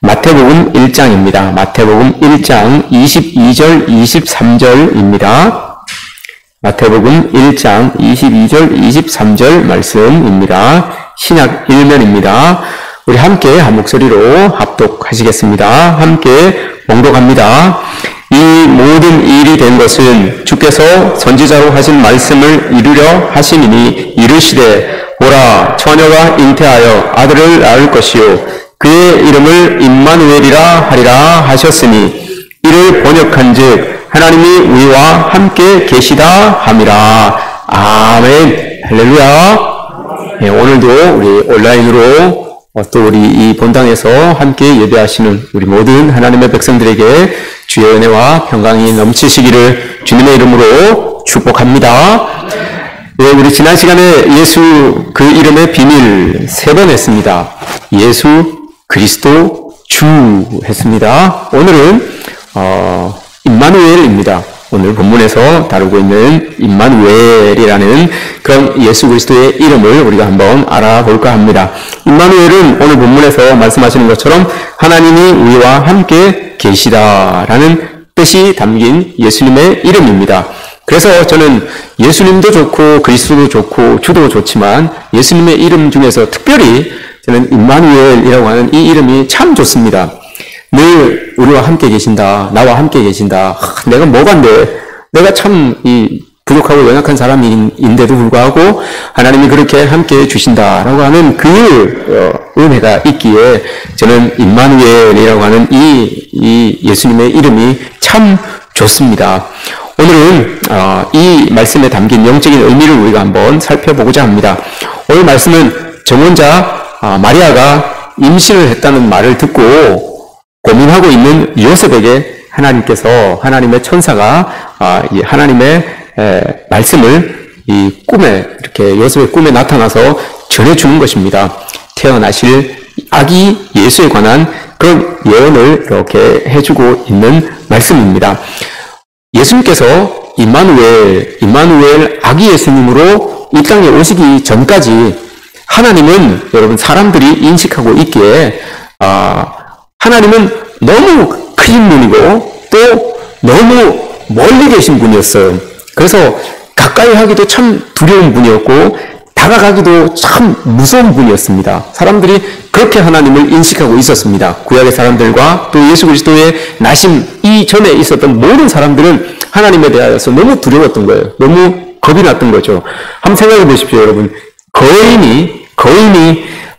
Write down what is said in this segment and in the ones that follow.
마태복음 1장입니다. 마태복음 1장 22절, 23절입니다. 마태복음 1장 22절, 23절 말씀입니다. 신약 1면입니다. 우리 함께 한 목소리로 합독하시겠습니다. 함께 봉독합니다. 이 모든 일이 된 것은 주께서 선지자로 하신 말씀을 이루려 하시니니 이르시되 보라 처녀가 잉태하여 아들을 낳을 것이요 그의 이름을 임마누엘이라 하리라 하셨으니 이를 번역한즉 하나님이 우리와 함께 계시다 함이라. 아멘. 할렐루야. 네, 오늘도 우리 온라인으로 또 우리 이 본당에서 함께 예배하시는 우리 모든 하나님의 백성들에게 주의 은혜와 평강이 넘치시기를 주님의 이름으로 축복합니다. 네, 우리 지난 시간에 예수 그 이름의 비밀 3번 했습니다. 예수 그리스도 주 했습니다. 오늘은 임마누엘입니다. 오늘 본문에서 다루고 있는 임마누엘이라는 그런 예수 그리스도의 이름을 우리가 한번 알아볼까 합니다. 임마누엘은 오늘 본문에서 말씀하시는 것처럼 하나님이 우리와 함께 계시다라는 뜻이 담긴 예수님의 이름입니다. 그래서 저는 예수님도 좋고 그리스도도 좋고 주도 좋지만 예수님의 이름 중에서 특별히 저는 임마누엘이라고 하는 이 이름이 참 좋습니다. 늘 우리와 함께 계신다. 나와 함께 계신다. 내가 뭐간데 내가 참 이 부족하고 연약한 사람인데도 불구하고 하나님이 그렇게 함께 해주신다라고 하는 그 은혜가 있기에 저는 임마누엘이라고 하는 이 예수님의 이름이 참 좋습니다. 오늘은 이 말씀에 담긴 영적인 의미를 우리가 한번 살펴보고자 합니다. 오늘 말씀은 정혼자 마리아가 임신을 했다는 말을 듣고 고민하고 있는 요셉에게 하나님께서 하나님의 천사가 하나님의 말씀을 이 꿈에 이렇게 요셉의 꿈에 나타나서 전해주는 것입니다. 태어나실 아기 예수에 관한 그런 예언을 이렇게 해주고 있는 말씀입니다. 예수님께서 임마누엘 아기 예수님으로 이 땅에 오시기 전까지 하나님은 여러분 사람들이 인식하고 있기에 하나님은 너무 크신 분이고 또 너무 멀리 계신 분이었어요. 그래서 가까이 하기도 참 두려운 분이었고 다가가기도 참 무서운 분이었습니다. 사람들이 그렇게 하나님을 인식하고 있었습니다. 구약의 사람들과 또 예수 그리스도의 나심 이전에 있었던 모든 사람들은 하나님에 대하여서 너무 두려웠던 거예요. 너무 겁이 났던 거죠. 한번 생각해 보십시오, 여러분. 거인이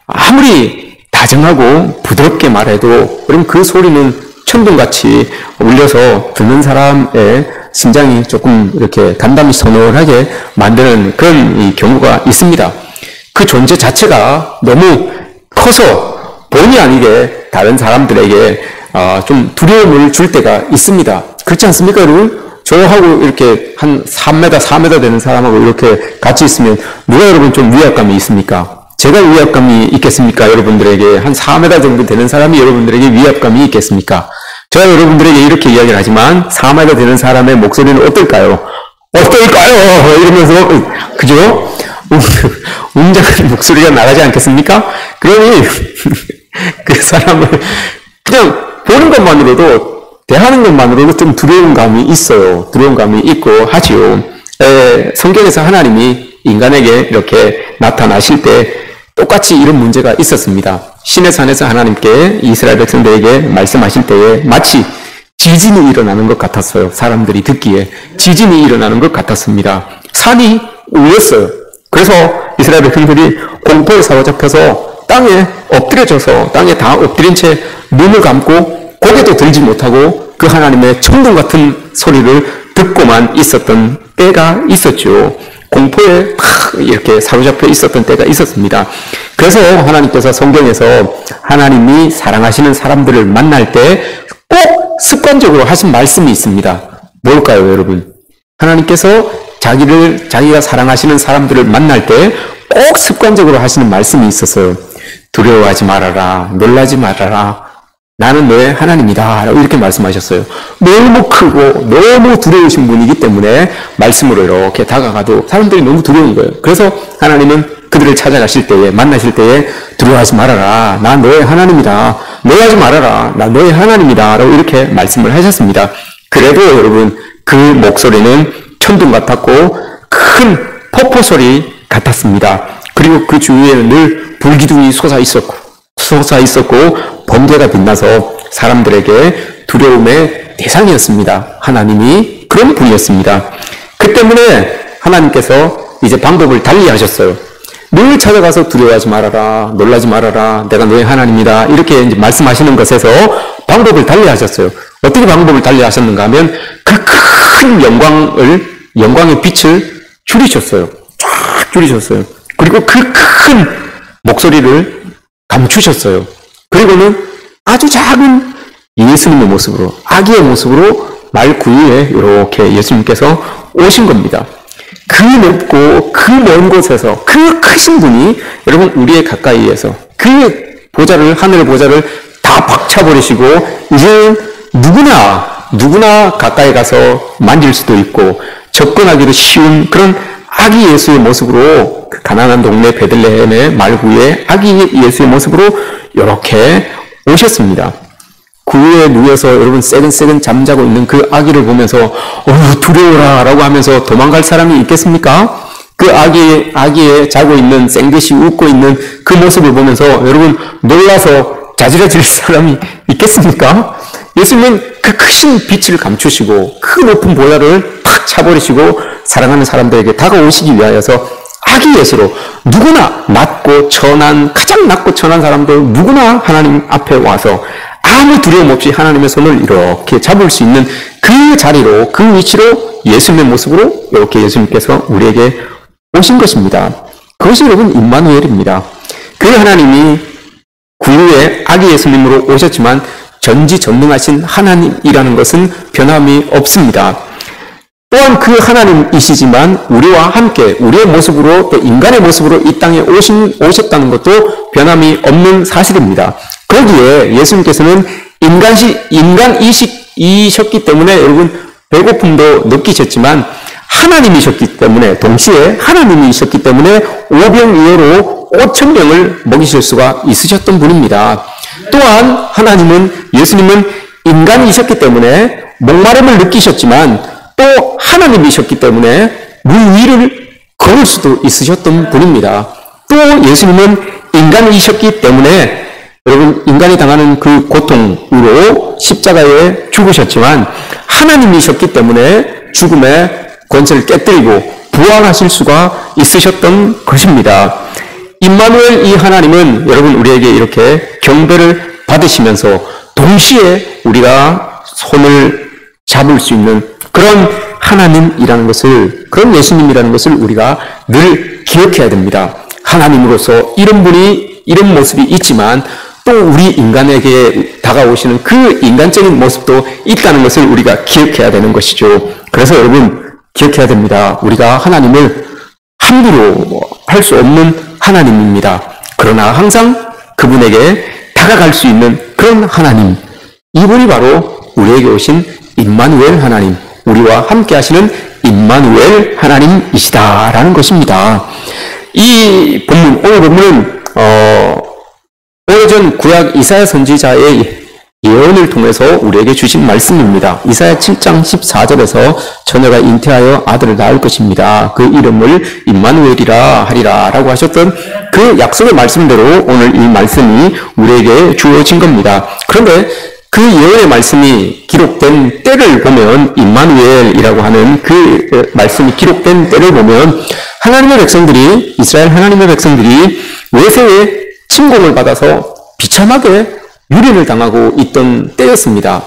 아무리 다정하고 부드럽게 말해도 그럼 그 소리는 천둥같이 울려서 듣는 사람의 심장이 조금 이렇게 간담이 서늘하게 만드는 그런 이 경우가 있습니다. 그 존재 자체가 너무 커서 본의 아니게 다른 사람들에게 좀 두려움을 줄 때가 있습니다. 그렇지 않습니까, 여러분? 저하고 이렇게 한 3m, 4m 되는 사람하고 이렇게 같이 있으면 누가 여러분 좀 위압감이 있습니까? 제가 위압감이 있겠습니까? 여러분들에게 한 4m 정도 되는 사람이 여러분들에게 위압감이 있겠습니까? 제가 여러분들에게 이렇게 이야기를 하지만 4m 되는 사람의 목소리는 어떨까요? 이러면서 그죠? 웅장한 목소리가 나가지 않겠습니까? 그러니 그 사람을 그냥 보는 것만으로도 대하는 것만으로도 좀 두려운 감이 있어요. 두려운 감이 있고 하지요. 성경에서 하나님이 인간에게 이렇게 나타나실 때 똑같이 이런 문제가 있었습니다. 신의 산에서 하나님께 이스라엘 백성들에게 말씀하실 때에 마치 지진이 일어나는 것 같았어요. 사람들이 듣기에 지진이 일어나는 것 같았습니다. 산이 울렸어요. 그래서 이스라엘 백성들이 공포에 사로잡혀서 땅에 엎드려져서 땅에 다 엎드린 채 눈을 감고 고개도 들지 못하고 그 하나님의 천둥 같은 소리를 듣고만 있었던 때가 있었죠. 공포에 이렇게 사로잡혀 있었던 때가 있었습니다. 그래서 하나님께서 성경에서 하나님이 사랑하시는 사람들을 만날 때 꼭 습관적으로 하신 말씀이 있습니다. 뭘까요, 여러분? 하나님께서 자기가 사랑하시는 사람들을 만날 때 꼭 습관적으로 하시는 말씀이 있었어요. 두려워하지 말아라, 놀라지 말아라. 나는 너의 하나님이다. 라고 이렇게 말씀하셨어요. 너무 크고 너무 두려우신 분이기 때문에 말씀으로 이렇게 다가가도 사람들이 너무 두려운 거예요. 그래서 하나님은 그들을 찾아가실 때에 만나실 때에 두려워하지 말아라. 나 너의 하나님이다. 놀라지 말아라. 나 너의 하나님이다. 라고 이렇게 말씀을 하셨습니다. 그래도 여러분, 그 목소리는 천둥 같았고 큰 폭포 소리 같았습니다. 그리고 그 주위에는 늘 불기둥이 솟아 있었고 번개가 빛나서 사람들에게 두려움의 대상이었습니다. 하나님이 그런 분이었습니다. 그 때문에 하나님께서 이제 방법을 달리 하셨어요. 늘 찾아가서 두려워하지 말아라, 놀라지 말아라, 내가 너의 하나님이다, 이렇게 이제 말씀하시는 것에서 방법을 달리 하셨어요. 어떻게 방법을 달리 하셨는가 하면 그 큰 영광의 빛을 줄이셨어요. 쫙 줄이셨어요. 그리고 그 큰 목소리를 감추셨어요. 그리고는 아주 작은 예수님의 모습으로, 아기의 모습으로 말 구유에 이렇게 예수님께서 오신 겁니다. 그 높고 그 먼 곳에서 그 크신 분이 여러분 우리의 가까이에서 그 보좌를, 하늘 보좌를 다 박차버리시고 이제 누구나 가까이 가서 만질 수도 있고 접근하기도 쉬운 그런 아기 예수의 모습으로 그 가난한 동네 베들레헴의 말구유에 아기 예수의 모습으로 이렇게 오셨습니다. 구유에 누워서 여러분 새근새근 잠자고 있는 그 아기를 보면서 두려워라 라고 하면서 도망갈 사람이 있겠습니까? 그 아기에 자고 있는 생듯이 웃고 있는 그 모습을 보면서 여러분 놀라서 자지러질 사람이 있겠습니까? 예수님은 그 크신 빛을 감추시고 그 높은 보좌를 탁 차버리시고 사랑하는 사람들에게 다가오시기 위하여서 아기 예수로 누구나 가장 낮고 천한 사람들 누구나 하나님 앞에 와서 아무 두려움 없이 하나님의 손을 이렇게 잡을 수 있는 그 자리로, 그 위치로 예수님의 모습으로 이렇게 예수님께서 우리에게 오신 것입니다. 그것이 여러분 임마누엘입니다. 그 하나님이 구유의 아기 예수님으로 오셨지만 전지전능하신 하나님이라는 것은 변함이 없습니다. 또한 그 하나님이시지만 우리와 함께 우리의 모습으로 또 인간의 모습으로 이 땅에 오셨다는 것도 변함이 없는 사실입니다. 거기에 예수님께서는 인간이셨기 때문에 여러분 배고픔도 느끼셨지만 하나님이셨기 때문에 동시에 하나님이셨기 때문에 오병이어로 5,000명을 먹이실 수가 있으셨던 분입니다. 또한 예수님은 인간이셨기 때문에 목마름을 느끼셨지만 또 하나님이셨기 때문에 물 위를 걸을 수도 있으셨던 분입니다. 또 예수님은 인간이셨기 때문에 여러분 인간이 당하는 그 고통으로 십자가에 죽으셨지만 하나님이셨기 때문에 죽음의 권세를 깨뜨리고 부활하실 수가 있으셨던 것입니다. 임마누엘 이 하나님은 여러분 우리에게 이렇게 경배를 받으시면서 동시에 우리가 손을 잡을 수 있는 그런 하나님이라는 것을, 그런 예수님이라는 것을 우리가 늘 기억해야 됩니다. 하나님으로서 이런 모습이 있지만 또 우리 인간에게 다가오시는 그 인간적인 모습도 있다는 것을 우리가 기억해야 되는 것이죠. 그래서 여러분 기억해야 됩니다. 우리가 하나님을 함부로 할 수 없는 하나님입니다. 그러나 항상 그분에게 다가갈 수 있는 그런 하나님, 이분이 바로 우리에게 오신 임마누엘 하나님, 우리와 함께 하시는 임마누엘 하나님이시다라는 것입니다. 이 본문, 오늘 본문은 오래전 구약 이사야 선지자의 예언을 통해서 우리에게 주신 말씀입니다. 이사야 7장 14절에서 처녀가 잉태하여 아들을 낳을 것입니다. 그 이름을 임마누엘이라 하리라 라고 하셨던 그 약속의 말씀대로 오늘 이 말씀이 우리에게 주어진 겁니다. 그런데 그 예언의 말씀이 기록된 때를 보면, 임마누엘이라고 하는 그 말씀이 기록된 때를 보면 하나님의 백성들이, 이스라엘 하나님의 백성들이 외세의 침공을 받아서 비참하게 유린을 당하고 있던 때였습니다.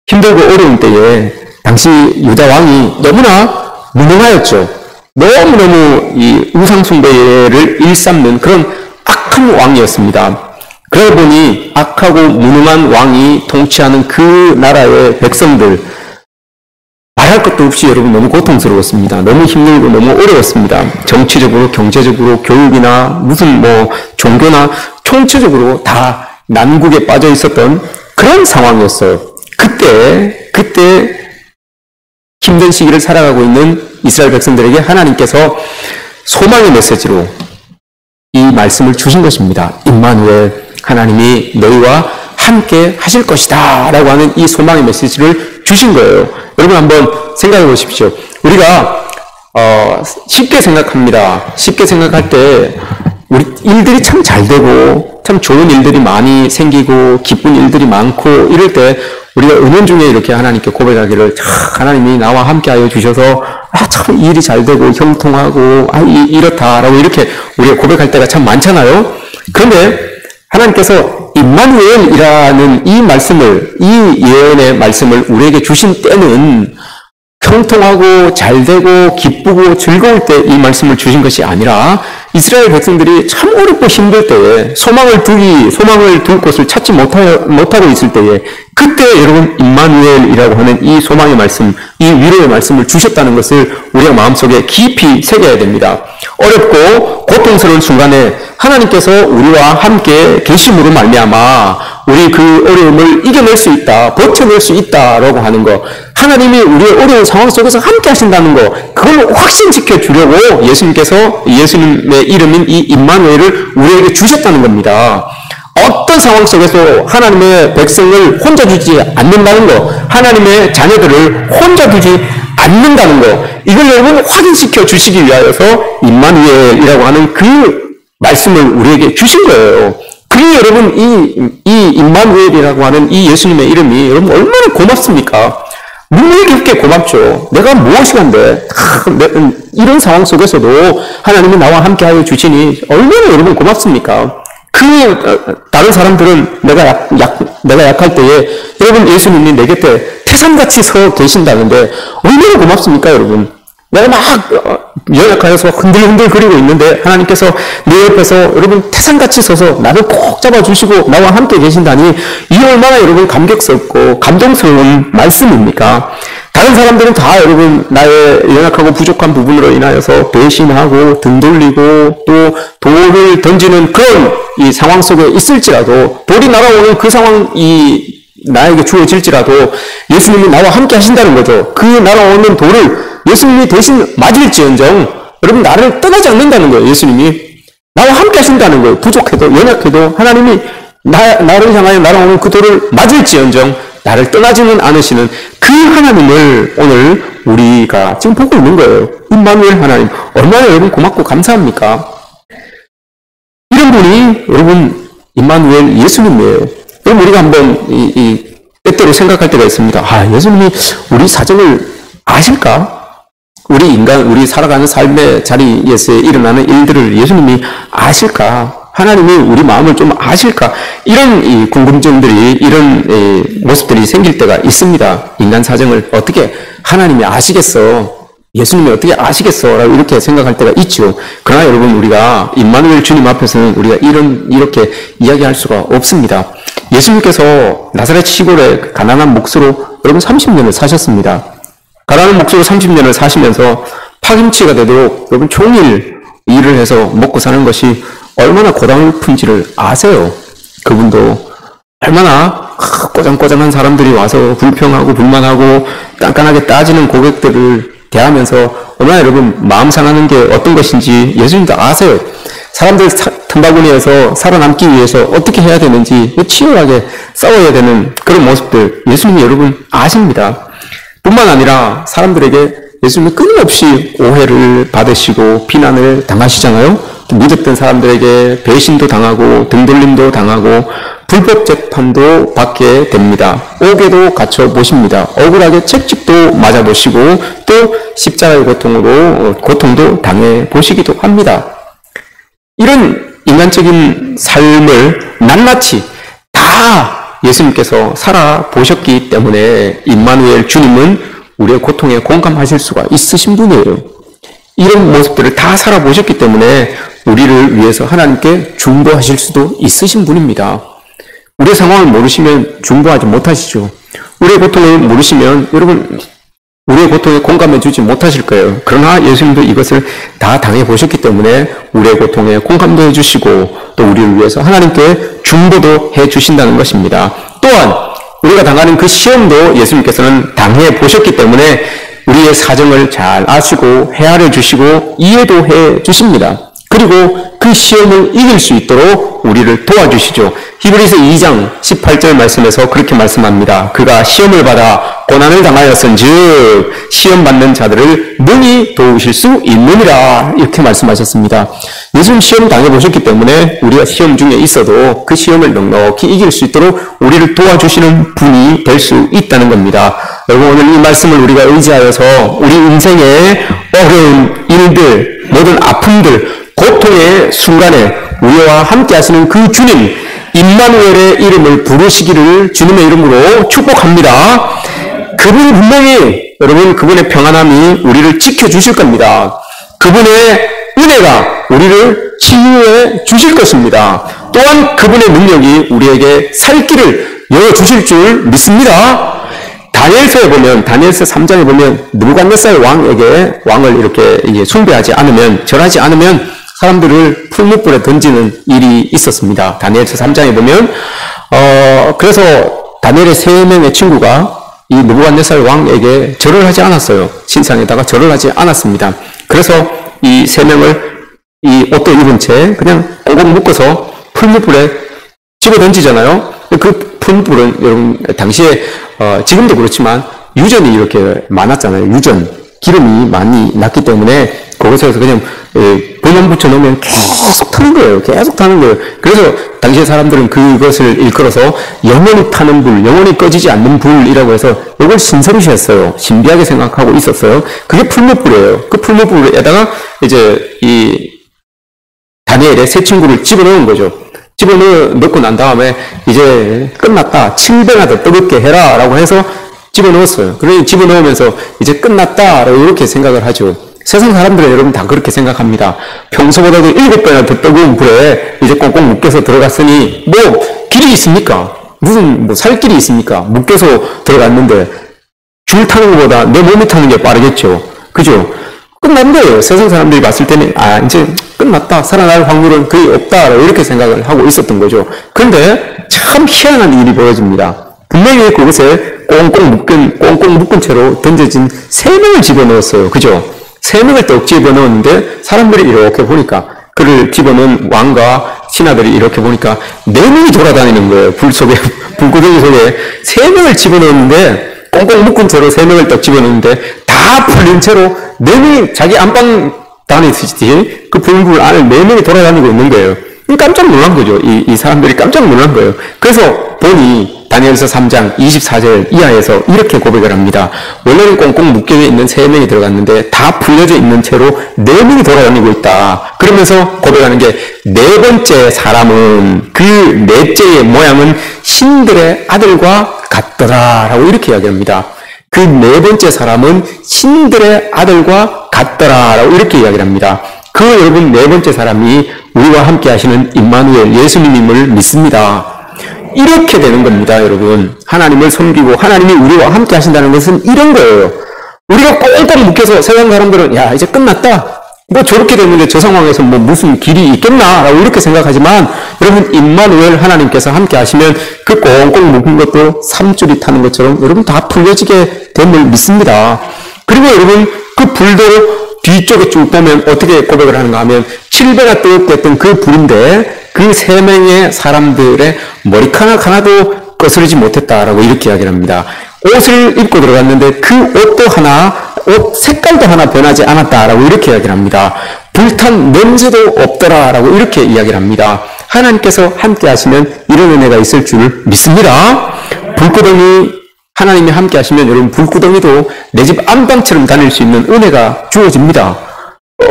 힘들고 어려운 때에 당시 유다 왕이 너무나 무능하였죠. 너무너무 이 우상숭배를 일삼는 그런 악한 왕이었습니다. 그러다 보니 악하고 무능한 왕이 통치하는 그 나라의 백성들, 말할 것도 없이 여러분 너무 고통스러웠습니다. 너무 힘들고 너무 어려웠습니다. 정치적으로, 경제적으로, 교육이나 무슨 종교나 총체적으로 다 난국에 빠져 있었던 그런 상황이었어요. 그때 힘든 시기를 살아가고 있는 이스라엘 백성들에게 하나님께서 소망의 메시지로 이 말씀을 주신 것입니다. 임마누엘, 하나님이 너희와 함께 하실 것이다 라고 하는 이 소망의 메시지를 주신 거예요. 여러분 한번 생각해 보십시오. 우리가 쉽게 생각합니다. 쉽게 생각할 때 우리 일들이 참 잘 되고 참 좋은 일들이 많이 생기고 기쁜 일들이 많고 이럴 때 우리가 은연 중에 이렇게 하나님께 고백하기를 하나님이 나와 함께하여 주셔서 참 일이 잘 되고 형통하고 이렇다라고 이렇게 우리가 고백할 때가 참 많잖아요. 그런데 하나님께서 임마누엘이라는 이 말씀을, 이 예언의 말씀을 우리에게 주신 때는 형통하고 잘되고 기쁘고 즐거울 때 이 말씀을 주신 것이 아니라 이스라엘 백성들이 참 어렵고 힘들 때에 소망을 둘 곳을 찾지 못하고 있을 때에 그때 여러분 임마누엘이라고 하는 이 소망의 말씀, 이 위로의 말씀을 주셨다는 것을 우리가 마음속에 깊이 새겨야 됩니다. 어렵고 고통스러운 순간에 하나님께서 우리와 함께 계심으로 말미암아 우리 그 어려움을 이겨낼 수 있다, 버텨낼 수 있다라고 하는 것, 하나님이 우리의 어려운 상황 속에서 함께 하신다는 것, 그걸 확신시켜 주려고 예수님의 이름인 이 임마누엘을 우리에게 주셨다는 겁니다. 어떤 상황 속에서 하나님의 백성을 혼자 두지 않는다는 것, 하나님의 자녀들을 혼자 두지 않는다는 것, 이걸 여러분 확인시켜 주시기 위하여서 임마누엘이라고 하는 그 말씀을 우리에게 주신 거예요. 그리고 여러분 이 임마누엘이라고 하는 이 예수님의 이름이 여러분 얼마나 고맙습니까? 눈물 깊게 고맙죠. 내가 무엇이 한데 이런 상황 속에서도 하나님이 나와 함께하여 주시니 얼마나 여러분 고맙습니까? 다른 사람들은 내가 약할 때에 여러분 예수님이 내 곁에 태산같이 서 계신다는데 얼마나 고맙습니까 여러분? 내가 막 연약하여서 흔들흔들 거리고 있는데 하나님께서 내 옆에서 여러분 태산같이 서서 나를 꼭 잡아주시고 나와 함께 계신다니 이 얼마나 여러분 감격스럽고 감동스러운 말씀입니까? 다른 사람들은 다 여러분 나의 연약하고 부족한 부분으로 인하여서 배신하고 등 돌리고 또 돌을 던지는 그런 이 상황 속에 있을지라도 돌이 날아오는 그 상황이 나에게 주어질지라도 예수님이 나와 함께 하신다는 거죠. 그 날아오는 돌을 예수님이 대신 맞을지언정 여러분 나를 떠나지 않는다는 거예요. 예수님이 나와 함께 하신다는 거예요. 부족해도 연약해도 하나님이 나를 향하여 날아오는 그 돌을 맞을지언정 나를 떠나지는 않으시는 그 하나님을 오늘 우리가 지금 보고 있는 거예요. 임마누엘 하나님 얼마나 여러분 고맙고 감사합니까? 이런 분이 여러분 임마누엘 예수님이에요. 그럼 우리가 한번 때때로 생각할 때가 있습니다. 예수님이 우리 사정을 아실까? 우리 살아가는 삶의 자리에서 일어나는 일들을 예수님이 아실까? 하나님이 우리 마음을 좀 아실까? 이런 궁금증들이, 이런 모습들이 생길 때가 있습니다. 인간 사정을 어떻게 하나님이 아시겠어? 예수님이 어떻게 아시겠어? 라고 이렇게 생각할 때가 있죠. 그러나 여러분, 우리가 임마누엘 주님 앞에서는 우리가 이렇게 이야기할 수가 없습니다. 예수님께서 나사렛 시골의 가난한 몫으로 여러분 30년을 사셨습니다. 가난한 몫으로 30년을 사시면서 파김치가 되도록 여러분 종일 일을 해서 먹고 사는 것이 얼마나 고달픈지를 아세요? 그분도 얼마나 꼬장꼬장한 사람들이 와서 불평하고 불만하고 깐깐하게 따지는 고객들을 대하면서 얼마나 여러분 마음 상하는 게 어떤 것인지 예수님도 아세요. 사람들 틈바구니에서 살아남기 위해서 어떻게 해야 되는지 치열하게 싸워야 되는 그런 모습들 예수님이 여러분 아십니다. 뿐만 아니라 사람들에게 예수님이 끊임없이 오해를 받으시고 비난을 당하시잖아요. 믿었던 사람들에게 배신도 당하고 등돌림도 당하고 불법 재판도 받게 됩니다. 옥에도 갇혀 보십니다. 억울하게 채찍도 맞아 보시고 또 십자가의 고통도 당해 보시기도 합니다. 이런 인간적인 삶을 낱낱이 다 예수님께서 살아보셨기 때문에 임마누엘 주님은 우리의 고통에 공감하실 수가 있으신 분이에요. 이런 모습들을 다 살아보셨기 때문에 우리를 위해서 하나님께 중보하실 수도 있으신 분입니다. 우리의 상황을 모르시면 중보하지 못하시죠. 우리의 고통을 모르시면 여러분 우리의 고통에 공감해 주지 못하실 거예요. 그러나 예수님도 이것을 다 당해보셨기 때문에 우리의 고통에 공감도 해주시고 또 우리를 위해서 하나님께 중보도 해주신다는 것입니다. 또한 우리가 당하는 그 시험도 예수님께서는 당해보셨기 때문에 우리의 사정을 잘 아시고 헤아려 주시고 이해도 해 주십니다. 그리고 그 시험을 이길 수 있도록 우리를 도와주시죠. 히브리서 2장 18절 말씀에서 그렇게 말씀합니다. 그가 시험을 받아 고난을 당하였은즉 시험 받는 자들을 능히 도우실 수 있느니라 이렇게 말씀하셨습니다. 예수님 시험 당해보셨기 때문에 우리가 시험 중에 있어도 그 시험을 넉넉히 이길 수 있도록 우리를 도와주시는 분이 될 수 있다는 겁니다. 여러분 오늘 이 말씀을 우리가 의지하여서 우리 인생의 어려운 일들, 모든 아픔들, 고통의 순간에 우리와 함께 하시는 그 주님 임마누엘의 이름을 부르시기를 주님의 이름으로 축복합니다. 그분이 분명히 여러분 그분의 평안함이 우리를 지켜주실 겁니다. 그분의 은혜가 우리를 치유해 주실 것입니다. 또한 그분의 능력이 우리에게 살 길을 열어주실 줄 믿습니다. 다니엘서에 보면, 다니엘서 3장에 보면 느부갓네살 왕을 이렇게 숭배하지 않으면, 절하지 않으면 사람들을 풀무불에 던지는 일이 있었습니다. 다니엘서 3장에 보면 그래서 다니엘의 3명의 친구가 이 느부갓네살 왕에게 절을 하지 않았어요. 신상에다가 절을 하지 않았습니다. 그래서 이 3명을 이 옷도 입은 채 그냥 꽁꽁 묶어서 풀무불에 집어 던지잖아요. 그 풀무불은 여러분 당시에 지금도 그렇지만 유전이 이렇게 많았잖아요. 유전 기름이 많이 났기 때문에 그곳에서 그냥 불만 붙여놓으면 계속 타는 거예요. 계속 타는 거예요. 그래서 당시의 사람들은 그것을 일컬어서 영원히 타는 불, 영원히 꺼지지 않는 불이라고 해서 이걸 신성시했어요. 신비하게 생각하고 있었어요. 그게 풀무불이에요. 그 풀무불에다가 이제 이 다니엘의 세 친구를 집어넣은 거죠. 집어넣고 난 다음에 이제 끝났다. 7배나 더 뜨겁게 해라 라고 해서 집어넣었어요. 그러니 집어넣으면서 이제 끝났다 라고 이렇게 생각을 하죠. 세상 사람들은 여러분 다 그렇게 생각합니다. 평소보다도 7배나 더 뜨거운 불에 이제 꽁꽁 묶여서 들어갔으니 뭐 길이 있습니까? 무슨 뭐 살 길이 있습니까? 묶여서 들어갔는데 줄 타는 것보다 내 몸이 타는 게 빠르겠죠. 그죠? 끝난 거예요. 세상 사람들이 봤을 때는 이제 끝났다. 살아날 확률은 거의 없다. 이렇게 생각을 하고 있었던 거죠. 그런데 참 희한한 일이 벌어집니다. 분명히 그곳에 꽁꽁 묶은 채로 던져진 3명을 집어넣었어요. 그죠? 3명을 떡 집어넣었는데 사람들이 이렇게 보니까 그를 집어넣은 왕과 신하들이 이렇게 보니까 4명이 돌아다니는 거예요. 불구덩이 속에 3명을 집어넣었는데 꽁꽁 묶은 채로 3명을 떡 집어넣는데 다 풀린 채로 4명이 자기 안방 다니듯이 그 불굴 안을 4명이 돌아다니고 있는 거예요. 깜짝 놀란 거죠. 이 사람들이 깜짝 놀란 거예요. 그래서 보니 다니엘서 3장 24절 이하에서 이렇게 고백을 합니다. 원래는 꽁꽁 묶여 있는 3명이 들어갔는데 다 풀려져 있는 채로 4명이 돌아다니고 있다. 그러면서 고백하는 게 4번째 사람은 그 넷째의 모양은 신들의 아들과 같더라 라고 이렇게 이야기합니다. 그 4번째 사람은 신들의 아들과 같더라 라고 이렇게 이야기를 합니다. 그 여러분 4번째 사람이 우리와 함께 하시는 임마누엘 예수님임을 믿습니다. 이렇게 되는 겁니다, 여러분. 하나님을 섬기고 하나님이 우리와 함께 하신다는 것은 이런 거예요. 우리가 꽁꽁 묶여서 세상 사람들은 야 이제 끝났다. 뭐 저렇게 됐는데 저 상황에서 뭐 무슨 길이 있겠나 라고 이렇게 생각하지만 여러분 임마누엘 하나님께서 함께 하시면 그 꽁꽁 묶은 것도 삼줄이 타는 것처럼 여러분 다 풀려지게 됨을 믿습니다. 그리고 여러분 그 불도 뒤쪽에 쭉 보면 어떻게 고백을 하는가 하면 7배나 뜨겁게 했던 그 불인데 그 3명의 사람들의 머리카락 하나도 거스르지 못했다라고 이렇게 이야기를 합니다. 옷을 입고 들어갔는데 그 옷도 옷 색깔도 하나 변하지 않았다라고 이렇게 이야기를 합니다. 불탄 냄새도 없더라라고 이렇게 이야기를 합니다. 하나님께서 함께 하시면 이런 은혜가 있을 줄 믿습니다. 불구덩이 하나님이 함께 하시면 여러분 불구덩이도 내 집 안방처럼 다닐 수 있는 은혜가 주어집니다.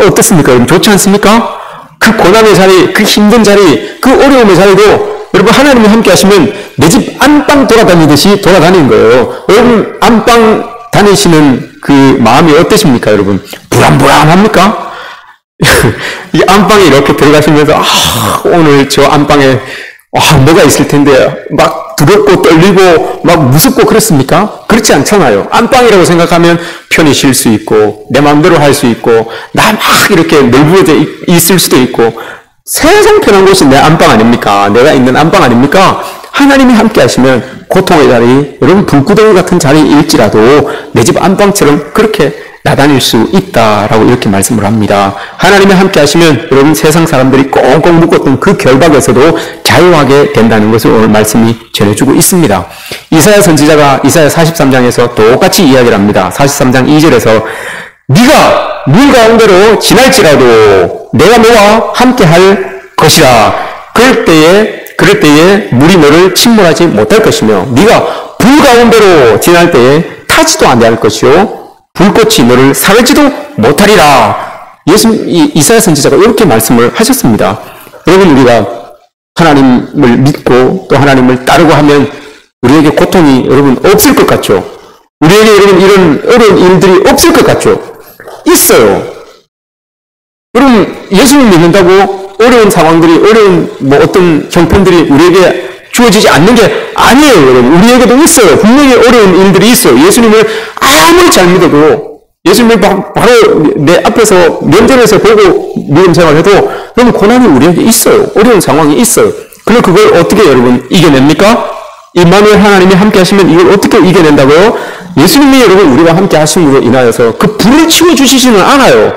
어떻습니까? 여러분 좋지 않습니까? 그 고난의 자리, 그 힘든 자리, 그 어려움의 자리도 여러분 하나님이 함께 하시면 내 집 안방 돌아다니듯이 돌아다니는 거예요. 여러분 안방 다니시는 그 마음이 어떠십니까? 여러분 불안불안합니까? 이 안방에 이렇게 들어가시면서 오늘 저 안방에 뭐가 있을 텐데 막 두렵고 떨리고 막 무섭고 그렇습니까? 그렇지 않잖아요. 안방이라고 생각하면 편히 쉴 수 있고 내 마음대로 할 수 있고 나 막 이렇게 널브러져 있을 수도 있고 세상 편한 곳이 내 안방 아닙니까? 내가 있는 안방 아닙니까? 하나님이 함께 하시면 고통의 자리, 여러분 불구덩이 같은 자리일지라도 내 집 안방처럼 그렇게 나다닐 수 있다라고 이렇게 말씀을 합니다. 하나님이 함께 하시면 여러분 세상 사람들이 꽁꽁 묶었던 그 결박에서도 자유하게 된다는 것을 오늘 말씀이 전해주고 있습니다. 이사야 선지자가 이사야 43장에서 똑같이 이야기를 합니다. 43장 2절에서 네가 물 가운데로 지날지라도 내가 너와 함께 할 것이라. 그럴 때에 물이 너를 침몰하지 못할 것이며 네가 불 가운데로 지날 때에 타지도 않을 것이요 불꽃이 너를 사르지도 못하리라. 이사야 선지자가 이렇게 말씀을 하셨습니다. 여러분, 우리가 하나님을 믿고 또 하나님을 따르고 하면 우리에게 고통이 여러분 없을 것 같죠? 우리에게 여러분 이런 어려운 일들이 없을 것 같죠? 있어요. 여러분, 예수님 믿는다고 어려운 상황들이, 어려운 어떤 형편들이 우리에게 주어지지 않는 게 아니에요, 여러분. 우리에게도 있어요. 분명히 어려운 일들이 있어요. 예수님을 아무리 잘 믿어도, 예수님을 바로 내 앞에서 면전에서 보고 믿음 생활해도 너무 고난이 우리에게 있어요. 어려운 상황이 있어요. 그럼 그걸 어떻게 여러분 이겨냅니까? 임마누엘 하나님이 함께 하시면 이걸 어떻게 이겨낸다고요? 예수님이 여러분 우리와 함께 하심으로 인하여서 그 불을 치워주시지는 않아요.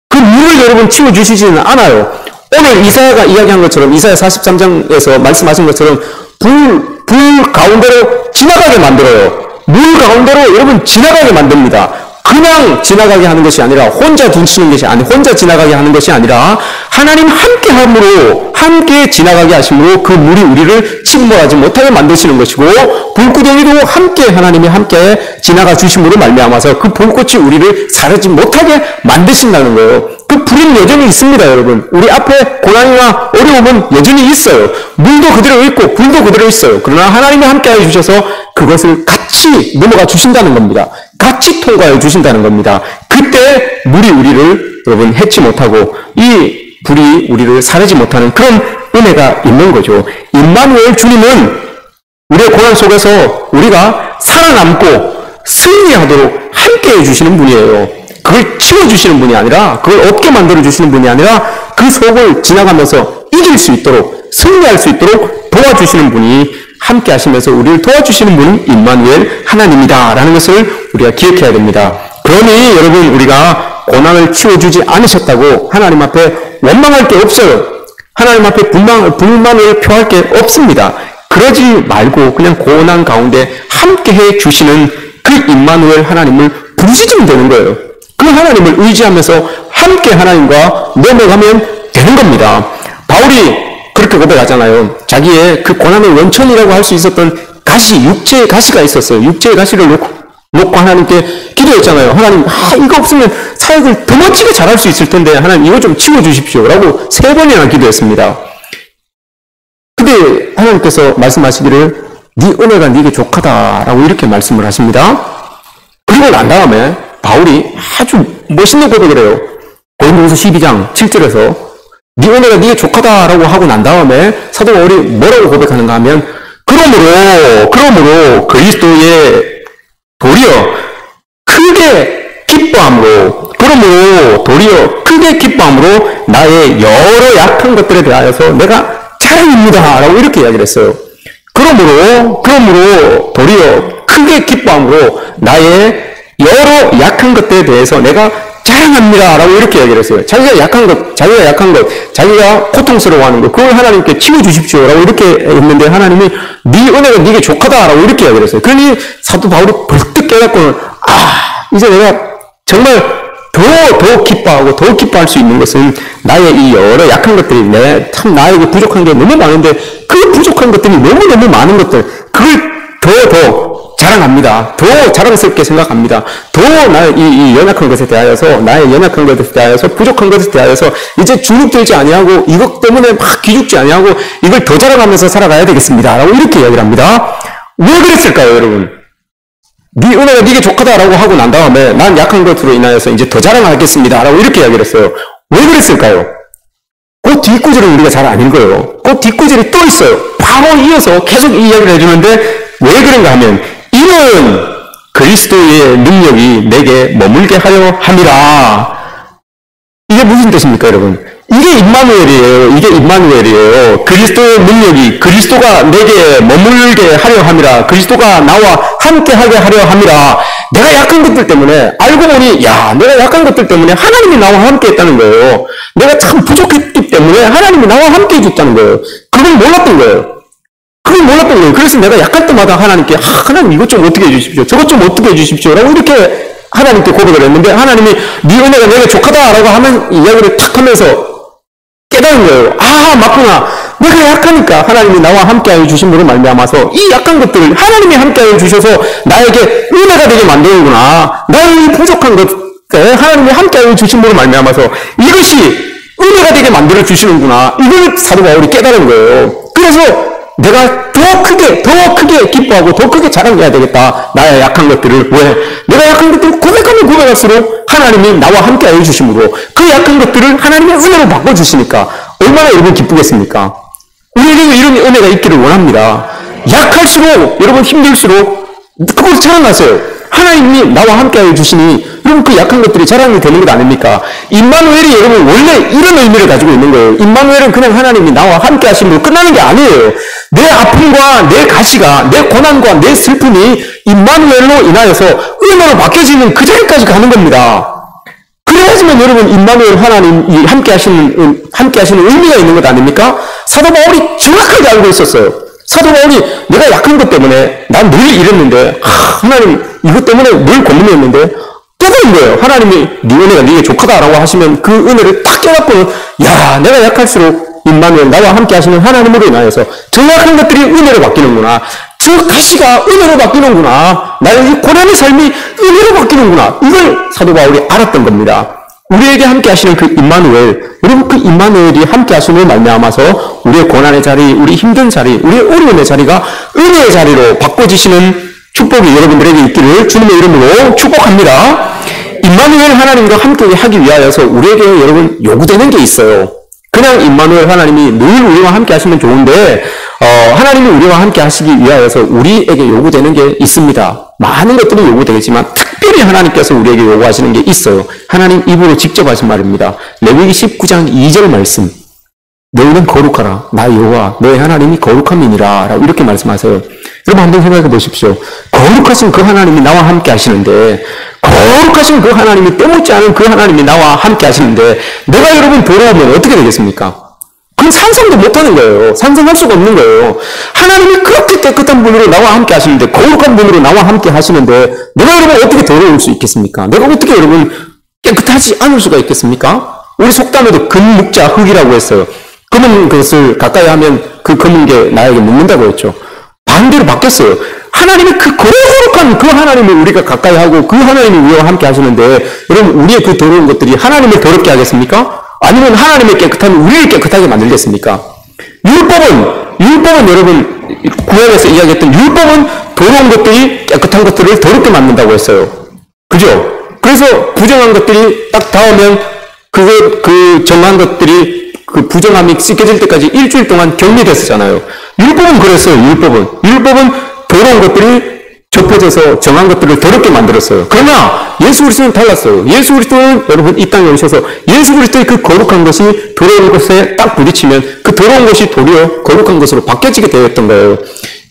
그 물을 여러분 치워주시지는 않아요. 오늘 이사야가 이야기한 것처럼, 이사야 43장에서 말씀하신 것처럼 불 가운데로 지나가게 만들어요. 물 가운데로 여러분 지나가게 만듭니다. 그냥 지나가게 하는 것이 아니라 혼자 지나가게 하는 것이 아니라 하나님 함께함으로 함께 지나가게 하심으로 그 물이 우리를 침몰하지 못하게 만드시는 것이고, 불구덩이도 함께 하나님이 함께 지나가 주심으로 말미암아서 그 불꽃이 우리를 사르지 못하게 만드신다는 거예요. 그 불은 여전히 있습니다, 여러분. 우리 앞에 고난이나 어려움은 여전히 있어요. 물도 그대로 있고 불도 그대로 있어요. 그러나 하나님이 함께해 주셔서 그것을 같이 넘어가 주신다는 겁니다. 같이 통과해 주신다는 겁니다. 그때 물이 우리를 여러분 해치 못하고 이 불이 우리를 사르지 못하는 그런 은혜가 있는 거죠. 임마누엘 주님은 우리의 고난 속에서 우리가 살아남고 승리하도록 함께해 주시는 분이에요. 그걸 치워주시는 분이 아니라, 그걸 얻게 만들어주시는 분이 아니라 그 속을 지나가면서 이길 수 있도록, 승리할 수 있도록 도와주시는 분이 함께 하시면서 우리를 도와주시는 분이 임마누엘 하나님이다 라는 것을 우리가 기억해야 됩니다. 그러니 여러분, 우리가 고난을 치워주지 않으셨다고 하나님 앞에 원망할 게 없어요. 하나님 앞에 불만을 표할 게 없습니다. 그러지 말고 그냥 고난 가운데 함께 해 주시는 그 임마누엘 하나님을 부르시면 되는 거예요. 그 하나님을 의지하면서 함께 하나님과 넘어가면 되는 겁니다. 바울이 그렇게 고백하잖아요. 자기의 그 고난의 원천이라고 할 수 있었던 가시, 육체의 가시가 있었어요. 육체의 가시를 놓고 하나님께 기도했잖아요. 하나님, 이거 없으면 사역을 더 멋지게 잘할 수 있을 텐데 하나님 이거 좀 치워주십시오 라고 3번이나 기도했습니다. 근데 하나님께서 말씀하시기를 네 은혜가 네게 족하다라고 이렇게 말씀을 하십니다. 그리고 난 다음에 바울이 아주 멋있는 고백을 해요. 고린도후서 12장 7절에서 네 은혜가 네게 족하다라고 하고 난 다음에 사도 바울이 뭐라고 고백하는가 하면 그러므로 그리스도의 도리어 크게 기뻐함으로 나의 여러 약한 것들에 대하여서 내가 자랑입니다 라고 이렇게 이야기를 했어요. 그러므로 도리어 크게 기뻐함으로 나의 여러 약한 것들에 대해서 내가 자랑합니다 라고 이렇게 이야기를 했어요. 자기가 약한 것, 자기가 고통스러워하는 것, 그걸 하나님께 치워주십시오 라고 이렇게 했는데 하나님이 네 은혜가 네게 족하다 라고 이렇게 이야기를 했어요. 그러니 사도 바울이 벌떡 깨닫고는 이제 내가 정말 더 기뻐하고 더 기뻐할 수 있는 것은 나의 이 여러 약한 것들이 나에게 부족한 게 너무 많은데 그 부족한 것들이 너무너무 많은 것들, 그걸 더 자랑합니다. 더 자랑스럽게 생각합니다. 더 나의 이 연약한 것에 대하여서, 나의 연약한 것에 대하여서, 부족한 것에 대하여서 이제 주눅들지 아니하고 이것 때문에 막 기죽지 아니하고 이걸 더 자랑하면서 살아가야 되겠습니다 라고 이렇게 이야기를 합니다. 왜 그랬을까요, 여러분? 네 은혜가 네게 족하다라고 하고 난 다음에 난 약한 것으로 인하여서 이제 더 자랑하겠습니다 라고 이렇게 이야기를 했어요. 왜 그랬을까요? 그 뒷구절을 우리가 잘 안 읽어요. 그 뒷구절이 또 있어요. 바로 이어서 계속 이 이야기를 해주는데 왜 그런가 하면 이는 그리스도의 능력이 내게 머물게 하여 함이라. 이게 무슨 뜻입니까, 여러분? 이게 임마누엘이에요. 이게 임마누엘이에요. 그리스도의 능력이, 그리스도가 내게 머물게 하려 함이라, 그리스도가 나와 함께하게 하려 함이라. 내가 약한 것들 때문에, 알고 보니 야, 내가 약한 것들 때문에 하나님이 나와 함께 했다는 거예요. 내가 참 부족했기 때문에 하나님이 나와 함께 해줬다는 거예요. 그건 몰랐던 거예요. 그건 몰랐던 거예요. 그래서 내가 약할 때마다 하나님께 하나님 이것 좀 어떻게 해주십시오, 저것 좀 어떻게 해주십시오 라고 이렇게 하나님께 고백을 했는데, 하나님이 네 은혜가 내게 족하다라고 하는 이야기를 탁 하면서 깨달은 거예요. 아, 맞구나. 내가 약하니까 하나님이 나와 함께하여 주심으로 말미암아서 이 약한 것들을 하나님이 함께하여 주셔서 나에게 은혜가 되게 만드는구나. 나의 이 부족한 것에 하나님이 함께하여 주심으로 말미암아서 이것이 은혜가 되게 만들어 주시는구나. 이걸 사도 바울이 깨달은 거예요. 그래서 내가 더 크게 기뻐하고 더 크게 자랑해야 되겠다. 나의 약한 것들을. 왜? 내가 약한 것들을 고백하면 고백할수록 하나님이 나와 함께 해주심으로 그 약한 것들을 하나님의 은혜로 바꿔주시니까 얼마나 여러분 기쁘겠습니까? 우리에게 이런 은혜가 있기를 원합니다. 약할수록, 여러분 힘들수록 그걸 자랑하세요. 하나님이 나와 함께 해주시니 여러분 그 약한 것들이 자랑이 되는 것 아닙니까? 임마누엘이 여러분 원래 이런 의미를 가지고 있는 거예요. 임마누엘은 그냥 하나님이 나와 함께 하심으로 끝나는 게 아니에요. 내 아픔과 내 가시가, 내 고난과 내 슬픔이 임마누엘로 인하여서 은혜로 바뀌어지는 그 자리까지 가는 겁니다. 그래야지만 여러분 임마누엘 하나님이 함께 하시는 의미가 있는 것 아닙니까? 사도 바울이 정확하게 알고 있었어요. 사도 바울이 내가 약한 것 때문에 난 늘 이랬는데 하나님 이것 때문에 늘 고민했는데 깨달은 거예요. 하나님이 네 은혜가 네게 족하다라고 하시면 그 은혜를 딱 깨닫고는 야, 내가 약할수록 임마누엘 나와 함께 하시는 하나님으로 인하여서 저 약한 것들이 은혜로 바뀌는구나. 저 가시가 은혜로 바뀌는구나. 나의 이 고난의 삶이 은혜로 바뀌는구나. 이걸 사도 바울이 알았던 겁니다. 우리에게 함께 하시는 그 임마누엘, 여러분 그 임마누엘이 함께 하시는 말미암아서 우리의 고난의 자리, 우리 힘든 자리, 우리의 어려움의 자리가 은혜의 자리로 바꿔지시는 축복이 여러분들에게 있기를 주님의 이름으로 축복합니다. 임마누엘 하나님과 함께 하기 위하여서 우리에게 여러분 요구되는 게 있어요. 그냥 임마누엘 하나님이 늘 우리와 함께 하시면 좋은데 하나님이 우리와 함께 하시기 위하여서 우리에게 요구되는 게 있습니다. 많은 것들이 요구되겠지만 특별히 하나님께서 우리에게 요구하시는 게 있어요. 하나님 입으로 직접 하신 말입니다. 레위기 19장 2절 말씀. 너희는 거룩하라. 나 여호와 너희 하나님이 거룩함이니라 라고 이렇게 말씀하세요. 여러분 한번 생각해 보십시오. 거룩하신 그 하나님이 나와 함께 하시는데, 거룩하신 그 하나님이 때묻지 않은 그 하나님이 나와 함께 하시는데 내가 여러분 돌아오면 어떻게 되겠습니까? 그건 상상도 못하는 거예요. 상상할 수가 없는 거예요. 하나님이 그렇게 깨끗한 분으로 나와 함께 하시는데, 거룩한 분으로 나와 함께 하시는데 내가 여러분 어떻게 돌아올 수 있겠습니까? 내가 어떻게 여러분 깨끗하지 않을 수가 있겠습니까? 우리 속담에도 금묵자 흙이라고 했어요. 검은 것을 가까이 하면 그 검은 게 나에게 묻는다고 했죠. 반대로 바뀌었어요. 하나님이 그 거룩한 그 하나님을 우리가 가까이 하고 그 하나님이 우리와 함께 하시는데 여러분 우리의 그 더러운 것들이 하나님을 더럽게 하겠습니까? 아니면 하나님의 깨끗한 우리를 깨끗하게 만들겠습니까? 율법은 여러분 구약에서 이야기했던 율법은 더러운 것들이 깨끗한 것들을 더럽게 만든다고 했어요. 그죠? 그래서 부정한 것들이 딱 닿으면 그 정한 것들이 그 부정함이 씻겨질 때까지 일주일 동안 격리됐었잖아요. 율법은 그랬어요. 율법은 더러운 것들이 접혀져서 정한 것들을 더럽게 만들었어요. 그러나 예수 그리스도는 달랐어요. 예수 그리스도는 여러분 이 땅에 오셔서 예수 그리스도의 그 거룩한 것이 더러운 것에 딱 부딪히면 그 더러운 것이 도리어 거룩한 것으로 바뀌어지게 되었던 거예요.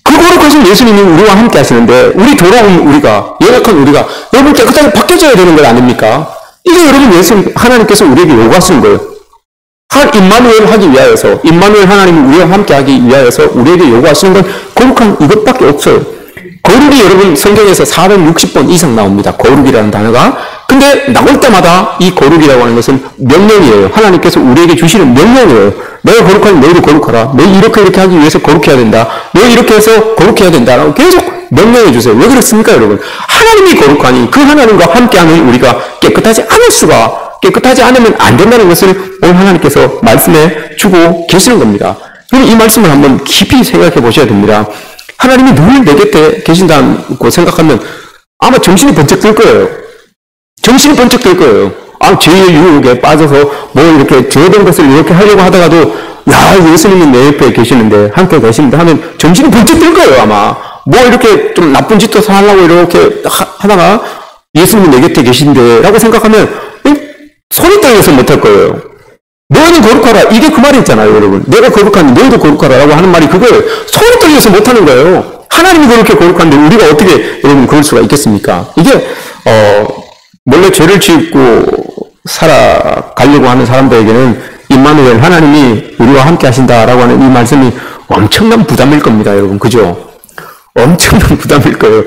그 거룩하신 예수님이 우리와 함께 하시는데 우리 더러운 우리가, 연약한 우리가 여러분 깨끗하게 바뀌어져야 되는 것 아닙니까? 이게 여러분 하나님께서 우리에게 요구하시는 거예요. 임마누엘 하기 위하여서, 임마누엘 하나님이 우리와 함께 하기 위하여서 우리에게 요구하시는 건 거룩한 이것밖에 없어요. 거룩이 여러분 성경에서 460번 이상 나옵니다. 거룩이라는 단어가. 근데 나올 때마다 이 거룩이라고 하는 것은 명령이에요. 하나님께서 우리에게 주시는 명령이에요. 내가 거룩하면 너희도 거룩하라. 너희 이렇게 하기 위해서 거룩해야 된다. 너희 이렇게 해서 거룩해야 된다라고 계속 명령해 주세요. 왜 그렇습니까, 여러분? 하나님이 거룩하니 그 하나님과 함께하는 우리가 깨끗하지 않으면 안 된다는 것을 오늘 하나님께서 말씀해 주고 계시는 겁니다. 그럼 이 말씀을 한번 깊이 생각해 보셔야 됩니다. 하나님이 늘 내 곁에 계신다고 생각하면 아마 정신이 번쩍 들 거예요. 죄의 유혹에 빠져서 뭐 이렇게 죄된 것을 이렇게 하려고 하다가도 야, 예수님이 내 옆에 계시는데, 함께 계시는데 하면 정신이 번쩍 들 거예요, 아마. 뭐 이렇게 좀 나쁜 짓도 하려고 이렇게 하다가 예수님이 내 곁에 계신데 라고 생각하면 손이 떨려서 못할 거예요. 너희는 거룩하라. 이게 그 말이 있잖아요, 여러분. 내가 거룩한데 너희도 거룩하라라고 하는 말이 그걸 소리 떨려서 못하는 거예요. 하나님이 그렇게 거룩한데 우리가 어떻게 여러분 그럴 수가 있겠습니까? 이게 원래 죄를 짓고 살아가려고 하는 사람들에게는 임마누엘 하나님이 우리와 함께 하신다라고 하는 이 말씀이 엄청난 부담일 겁니다, 여러분. 그죠? 엄청난 부담일 거예요.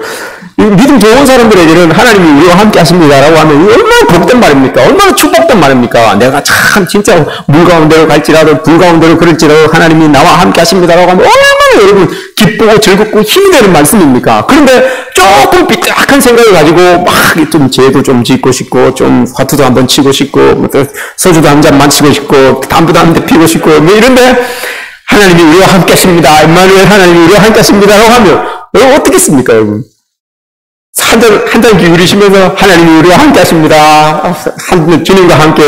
믿음 좋은 사람들에게는 하나님이 우리와 함께 하십니다라고 하면 얼마나 복된 말입니까? 얼마나 축복된 말입니까? 내가 참 진짜 물 가운데로 갈지라도 불 가운데로 그럴지라도 하나님이 나와 함께 하십니다라고 하면 얼마나 여러분 기쁘고 즐겁고 힘이 되는 말씀입니까? 그런데 조금 삐딱한 생각을 가지고 막 좀 죄도 좀 짓고 싶고 좀 화투도 한번 치고 싶고 소주도 한 잔 마시고 싶고 담배도 한 대 피고 싶고 뭐 이런데 하나님이 우리와 함께 하십니다. 임마누엘 하나님이 우리와 함께 하십니다라고 하면 어떻겠습니까, 여러분? 한 잔 기울이시면서 하나님이 우리와 함께 하십니다. 주님과 함께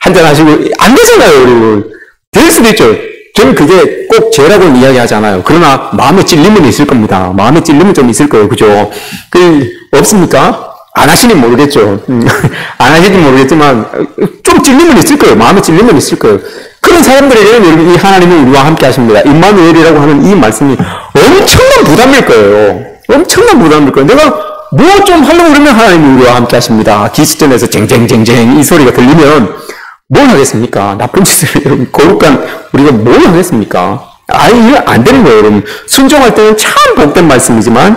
한잔 하시고 안 되잖아요, 여러분. 될 수도 있죠. 저는 그게 꼭 죄라고는 이야기하지 않아요. 그러나 마음에 찔림은 있을 겁니다. 마음에 찔림은 좀 있을 거예요. 그죠? 없습니까? 안 하시니 모르겠죠. 안 하시니 모르겠지만 좀 찔림은 있을 거예요. 마음에 찔림은 있을 거예요. 그런 사람들에게는 이 하나님이 우리와 함께 하십니다. 임마누엘이라고 하는 이 말씀이 엄청난 부담일 거예요. 엄청난 부담일 거예요. 내가 뭐 좀 하려고 그러면 하나님이 우리와 함께 하십니다. 기스전에서 쟁쟁쟁쟁 이 소리가 들리면 뭘 하겠습니까? 나쁜 짓을, 여러분, 거룩한 우리가 뭘 하겠습니까? 아니, 이거 안 되는 거예요, 여러분. 순종할 때는 참 복된 말씀이지만,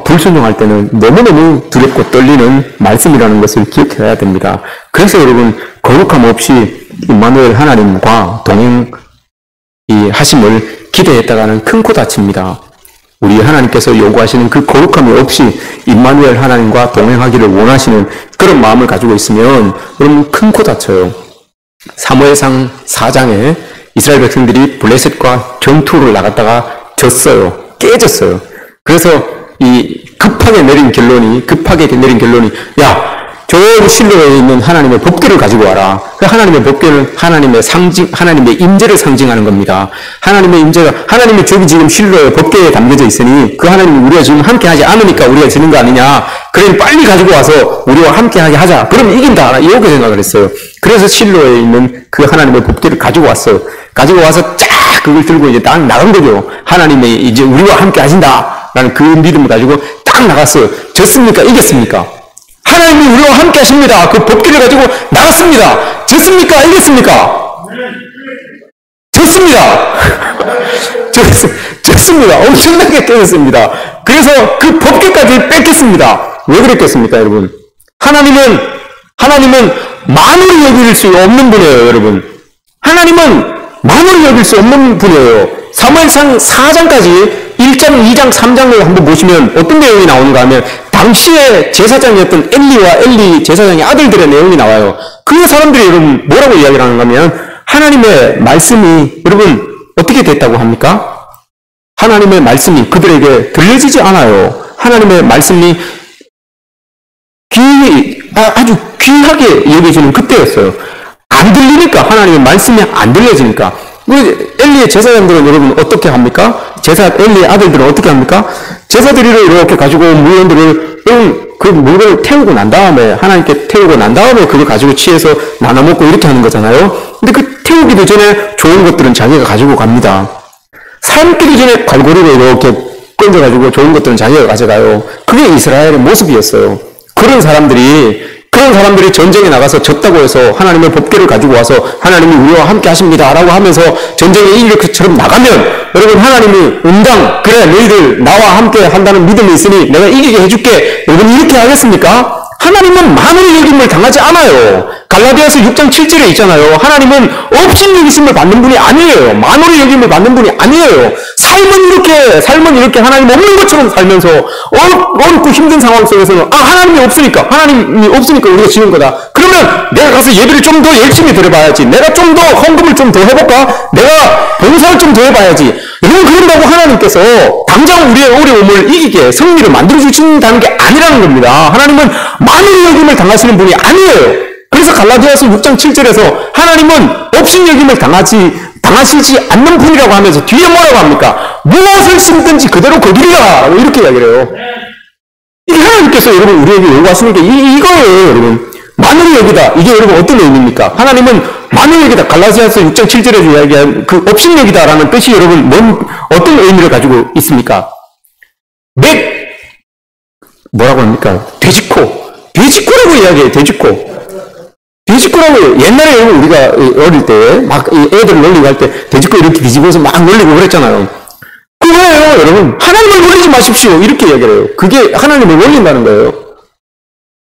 불순종할 때는 너무너무 두렵고 떨리는 말씀이라는 것을 기억해야 됩니다. 그래서 여러분, 거룩함 없이 임마누엘 하나님과 동행, 하심을 기대했다가는 큰 코 다칩니다. 우리 하나님께서 요구하시는 그 거룩함이 없이 임마누엘 하나님과 동행하기를 원하시는 그런 마음을 가지고 있으면 여러분 큰 코 다쳐요. 사무엘상 4장에 이스라엘 백성들이 블레셋과 전투를 나갔다가 졌어요. 깨졌어요. 그래서 급하게 내린 결론이 야, 저 실로에 있는 하나님의 법궤를 가지고 와라. 그 하나님의 법궤는 하나님의 상징, 하나님의 임재를 상징하는 겁니다. 하나님의 임재가, 하나님의 족이 지금 실로에 법궤에 담겨져 있으니 그 하나님이 우리가 지금 함께 하지 않으니까 우리가 지는 거 아니냐. 그러니 빨리 가지고 와서 우리와 함께 하게 하자. 그러면 이긴다. 이렇게 생각을 했어요. 그래서 실로에 있는 그 하나님의 법궤를 가지고 왔어요. 가지고 와서 쫙 그걸 들고 이제 딱 나간 거죠. 하나님이 이제 우리와 함께 하신다. 라는 그 믿음을 가지고 딱 나갔어요. 졌습니까? 이겼습니까? 하나님이 우리와 함께 하십니다. 그 법궤를 가지고 나갔습니다. 졌습니까? 이겼습니까? 졌습니다. 졌습니다. 엄청나게 깨졌습니다. 그래서 그 법궤까지 뺏겼습니다. 왜 그랬겠습니까, 여러분? 하나님은 만으로 여길 수 없는 분이에요, 여러분. 하나님은 만으로 여길 수 없는 분이에요. 사무엘상 4장까지 1장, 2장, 3장을 한번 보시면 어떤 내용이 나오는가 하면 당시에 제사장이었던 엘리 제사장의 아들들의 내용이 나와요. 그 사람들이 여러분 뭐라고 이야기를 하는가 하면 하나님의 말씀이 여러분 어떻게 됐다고 합니까? 하나님의 말씀이 그들에게 들려지지 않아요. 하나님의 말씀이 아주 귀하게 여겨지는 그때였어요. 안 들리니까, 하나님의 말씀이 안 들려지니까. 엘리의 제사장들은 여러분 어떻게 합니까? 엘리의 아들들은 어떻게 합니까? 제사드리러 이렇게 가지고 물건들을, 그 물건을 태우고 난 다음에, 하나님께 태우고 난 다음에 그걸 가지고 취해서 나눠 먹고 이렇게 하는 거잖아요? 근데 그 태우기도 전에 좋은 것들은 자기가 가지고 갑니다. 삶기도 전에 갈고리로 이렇게 건져가지고 좋은 것들은 자기가 가져가요. 그게 이스라엘의 모습이었어요. 그런 사람들이 전쟁에 나가서 졌다고 해서 하나님의 법궤를 가지고 와서 하나님이 우리와 함께 하십니다 라고 하면서 전쟁에 이길 것처럼 나가면 여러분 하나님이 그래 너희들 나와 함께 한다는 믿음이 있으니 내가 이기게 해줄게. 여러분 이렇게 하겠습니까? 하나님은 만으로 여김을 당하지 않아요. 갈라디아서 6장 7절에 있잖아요. 하나님은 없인 여기심을 받는 분이 아니에요. 만으로 여김을 받는 분이 아니에요. 삶은 이렇게 하나님 없는 것처럼 살면서 어렵고 힘든 상황 속에서는 하나님이 없으니까 우리가 지는 거다. 그러면 내가 가서 예배를 좀 더 열심히 드려봐야지. 내가 좀 더 헌금을 좀 더 해볼까? 내가 봉사를 좀 더 해봐야지. 여러분 그런다고 하나님께서 당장 우리의 어려움을 이기게 승리를 만들어주신다는 게 아니라는 겁니다. 하나님은 만으로 여김을 당하시는 분이 아니에요. 그래서 갈라디아서 6장 7절에서 하나님은 없인 여김을 당하시지 않는 분이라고 하면서 뒤에 뭐라고 합니까? 무엇을 심든지 그대로 거두리라 이렇게 이야기를 해요. 이 하나님께서 여러분 우리에게 요구하시는 게 이거예요, 여러분. 만으로 여기다. 이게 여러분 어떤 의미입니까? 하나님은 만으로 여기다. 갈라디아서 6장 7절에 이야기한 그 업신여기다라는 뜻이 여러분 어떤 의미를 가지고 있습니까? 뭐라고 합니까? 돼지코라고 이야기해요. 돼지코라고 옛날에 여러분 우리가 어릴 때 막 애들 놀리고 할 때 돼지코 이렇게 뒤집어서 막 놀리고 그랬잖아요. 그거예요, 여러분. 하나님을 놀리지 마십시오. 이렇게 이야기를 해요. 그게 하나님을 놀린다는 거예요.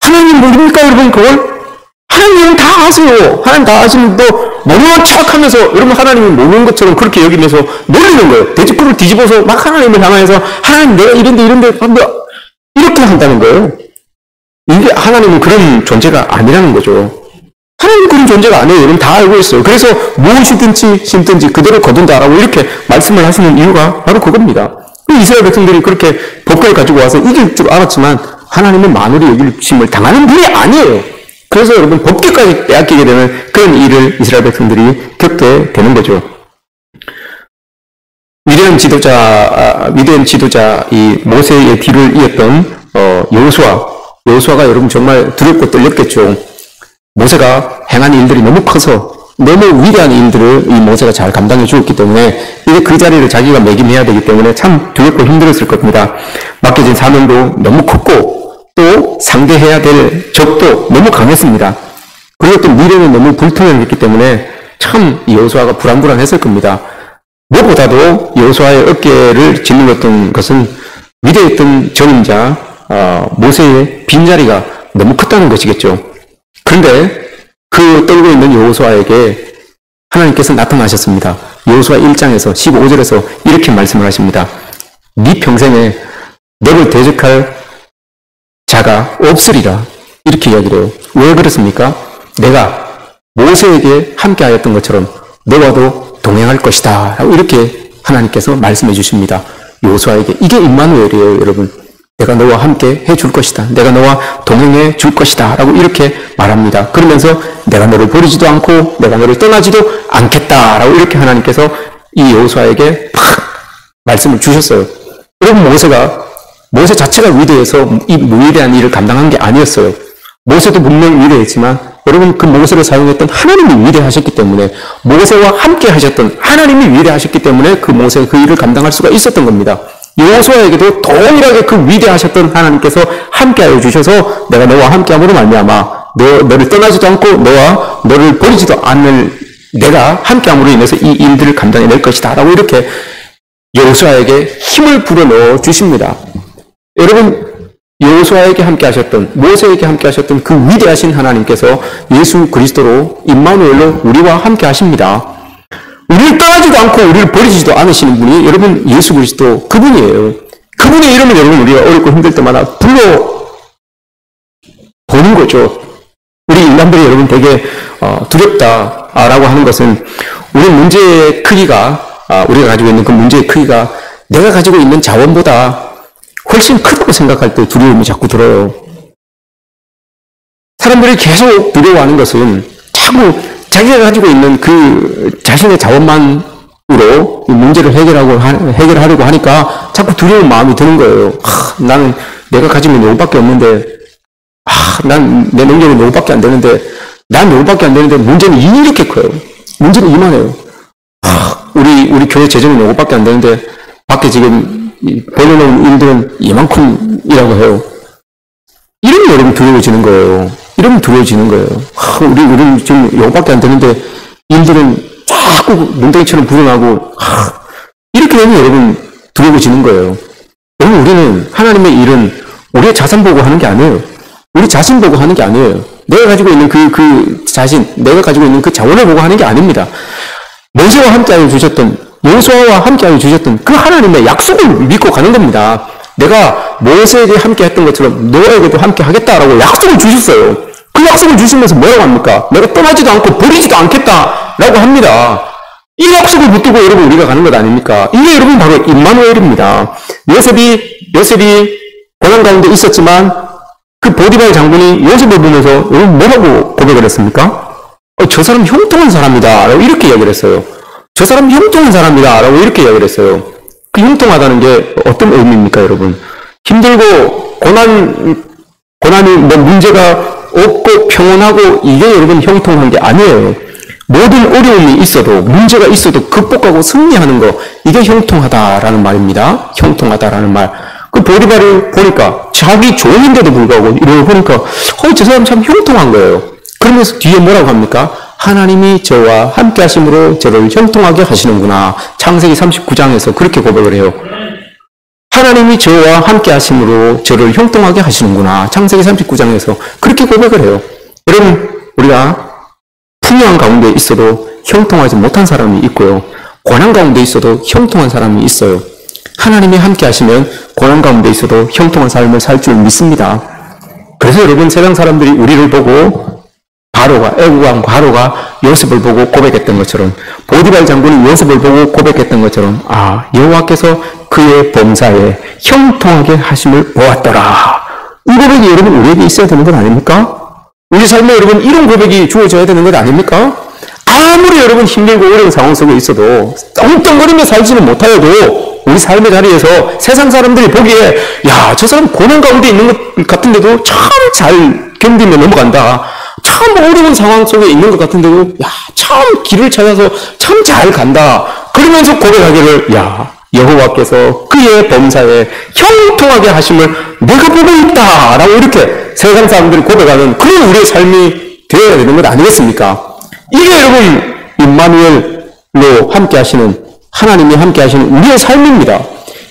하나님 모릅니까, 여러분, 그걸? 하나님은 다 아세요. 하나님 다 아시는데 모르는 척 하면서 여러분 하나님을 모르는 것처럼 그렇게 여기면서 놀리는 거예요. 돼지코를 뒤집어서 막 하나님을 향해서 하나님 내가 이런데 이렇게 한다는 거예요. 이게 하나님은 그런 존재가 아니라는 거죠. 하나님은 그런 존재가 아니에요. 여러분 다 알고 있어요. 그래서 무엇이든지 심든지 그대로 거둔다라고 이렇게 말씀을 하시는 이유가 바로 그겁니다. 이스라엘 백성들이 그렇게 법궤를 가지고 와서 이길 줄 알았지만 하나님은 만으로 여기심을 당하는 분이 아니에요. 그래서 여러분 법궤까지 빼앗기게 되는 그런 일을 이스라엘 백성들이 겪게 되는 거죠. 위대한 지도자 이 모세의 뒤를 이었던 여호수아가 여러분 정말 두렵고 떨렸겠죠. 모세가 행한 일들이 너무 커서 너무 위대한 일들을 이 모세가 잘 감당해 주었기 때문에 이제 그 자리를 자기가 매김해야 되기 때문에 참 두렵고 힘들었을 겁니다. 맡겨진 사명도 너무 컸고 또 상대해야 될 적도 너무 강했습니다. 그리고 또 미래는 너무 불투명했기 때문에 참 여호수아가 불안불안했을 겁니다. 무엇보다도 여호수아의 어깨를 짓눌렀던 것은 위대했던 전임자 모세의 빈자리가 너무 컸다는 것이겠죠. 그런데 그 떨고 있는 여호수아에게 하나님께서 나타나셨습니다. 여호수아 1장에서 15절에서 이렇게 말씀을 하십니다. 네 평생에 너를 대적할 자가 없으리라. 이렇게 이야기를 해요. 왜 그렇습니까? 내가 모세에게 함께하였던 것처럼 너와도 동행할 것이다. 이렇게 하나님께서 말씀해 주십니다. 여호수아에게. 이게 임마누엘이에요, 여러분. 내가 너와 함께 해줄 것이다. 내가 너와 동행해 줄 것이다. 라고 이렇게 말합니다. 그러면서 내가 너를 버리지도 않고 내가 너를 떠나지도 않겠다. 라고 이렇게 하나님께서 이 여호수아에게 팍 말씀을 주셨어요. 여러분 모세 자체가 위대해서 이 위대한 일을 감당한 게 아니었어요. 모세도 분명 위대했지만 여러분 그 모세를 사용했던 하나님이 위대하셨기 때문에 모세와 함께 하셨던 하나님이 위대하셨기 때문에 그 모세가 그 일을 감당할 수가 있었던 겁니다. 여호수아에게도 동일하게 그 위대하셨던 하나님께서 함께하여 주셔서 내가 너와 함께함으로 말미암아 너를 떠나지도 않고 너를 버리지도 않을 내가 함께함으로 인해서 이 일들을 감당해낼 것이다 라고 이렇게 여호수아에게 힘을 불어넣어 주십니다. 여러분 여호수아에게 함께하셨던 모세에게 함께하셨던 그 위대하신 하나님께서 예수 그리스도로 임마누엘로 우리와 함께하십니다. 우리를 떠나지도 않고 우리를 버리지도 않으시는 분이 여러분 예수 그리스도 그분이에요. 그분의 이름을 여러분 우리가 어렵고 힘들 때마다 불러 보는 거죠. 우리 인간들이 여러분 되게 두렵다라고 하는 것은 우리 문제의 크기가 우리가 가지고 있는 그 문제의 크기가 내가 가지고 있는 자원보다 훨씬 크다고 생각할 때 두려움이 자꾸 들어요. 사람들이 계속 두려워하는 것은 자꾸 자기가 가지고 있는 그 자신의 자원만으로 이 문제를 해결하려고 하니까 자꾸 두려운 마음이 드는 거예요. 나는 내가 가지고 있는 요것밖에 없는데, 난 내 능력은 요것밖에 안 되는데, 난 요것밖에 안 되는데 문제는 이렇게 커요. 문제는 이만해요. 우리 교회 재정은 요것밖에 안 되는데 밖에 지금 벌려놓은 일들은 이만큼이라고 해요. 이러면 여러분 두려워지는 거예요. 이러면 두려워지는 거예요. 우리는 지금 요것밖에 안 되는데 일들은 자꾸 눈덩이처럼 불어나고 이렇게 되면 여러분 두려워지는 거예요. 여러분 우리는 하나님의 일은 우리의 자산 보고 하는 게 아니에요. 우리 자신 보고 하는 게 아니에요. 내가 가지고 있는 그 자신, 내가 가지고 있는 그 자원을 보고 하는 게 아닙니다. 모세와 함께하여 주셨던, 여호수아와 함께하여 주셨던 그 하나님의 약속을 믿고 가는 겁니다. 내가 모세에게 함께했던 것처럼 너에게도 함께하겠다라고 약속을 주셨어요. 그 약속을 주시면서 뭐라고 합니까? 내가 떠나지도 않고 버리지도 않겠다라고 합니다. 이 약속을 붙들고 여러분 우리가 가는 것 아닙니까? 이게 여러분 바로 임마누엘입니다. 요셉이 고난 가운데 있었지만 그 보디발 장군이 요셉을 보면서 여러분 뭐라고 고백을 했습니까? 저 사람 형통한 사람이다 라고 이렇게 이야기를 했어요. 저 사람 형통한 사람이다 라고 이렇게 이야기를 했어요. 그 형통하다는 게 어떤 의미입니까 여러분? 힘들고 고난이 문제가 없고 평온하고 이게 여러분 형통한 게 아니에요. 모든 어려움이 있어도 문제가 있어도 극복하고 승리하는 거 이게 형통하다라는 말입니다. 형통하다라는 말. 그 보디발을 보니까 자기 종인데도 불구하고 이러고 보니까 저 사람 참 형통한 거예요. 그러면서 뒤에 뭐라고 합니까? 하나님이 저와 함께 하심으로 저를 형통하게 하시는구나. 창세기 39장에서 그렇게 고백을 해요. 하나님이 저와 함께 하심으로 저를 형통하게 하시는구나. 창세기 39장에서 그렇게 고백을 해요. 여러분, 우리가 풍요한 가운데 있어도 형통하지 못한 사람이 있고요. 고난 가운데 있어도 형통한 사람이 있어요. 하나님이 함께 하시면 고난 가운데 있어도 형통한 삶을 살 줄 믿습니다. 그래서 여러분, 세상 사람들이 우리를 보고 애국왕 바로가 요셉을 보고 고백했던 것처럼, 보디발 장군이 요셉을 보고 고백했던 것처럼, 여호와께서 그의 범사에 형통하게 하심을 보았더라. 이 고백이 여러분 우리에게 있어야 되는 것 아닙니까? 우리 삶에 여러분 이런 고백이 주어져야 되는 것 아닙니까? 아무리 여러분 힘들고 어려운 상황 속에 있어도 떵떵거리며 살지는 못하여도 우리 삶의 자리에서 세상 사람들이 보기에 저 사람 고난 가운데 있는 것 같은데도 참 잘 견디며 넘어간다. 참 어려운 상황 속에 있는 것 같은데도 참 길을 찾아서 참 잘 간다. 그러면서 고백하기를 여호와께서 그의 범사에 형통하게 하심을 내가 보고 있다 라고 이렇게 세상 사람들이 고백하는 그런 우리의 삶이 되어야 되는 것 아니겠습니까? 이게 여러분 임마누엘로 함께 하시는, 하나님이 함께 하시는 우리의 삶입니다.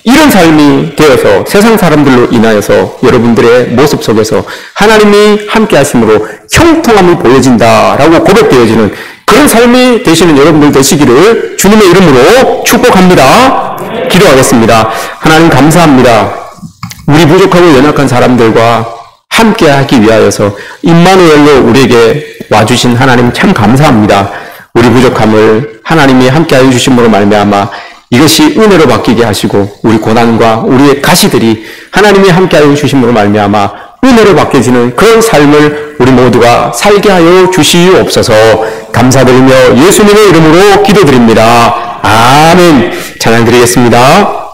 이런 삶이 되어서 세상 사람들로 인하여서 여러분들의 모습 속에서 하나님이 함께 하심으로 형통함이 보여진다라고 고백되어지는 그런 삶이 되시는 여러분들 되시기를 주님의 이름으로 축복합니다. 기도하겠습니다. 하나님 감사합니다. 우리 부족하고 연약한 사람들과 함께 하기 위하여서 임마누엘로 우리에게 와주신 하나님 참 감사합니다. 우리 부족함을 하나님이 함께하여 주심으로 말미암아 이것이 은혜로 바뀌게 하시고 우리 고난과 우리의 가시들이 하나님이 함께하여 주심으로 말미암아 은혜로 바뀌어지는 그런 삶을 우리 모두가 살게 하여 주시옵소서. 감사드리며 예수님의 이름으로 기도드립니다. 아멘. 찬양 드리겠습니다.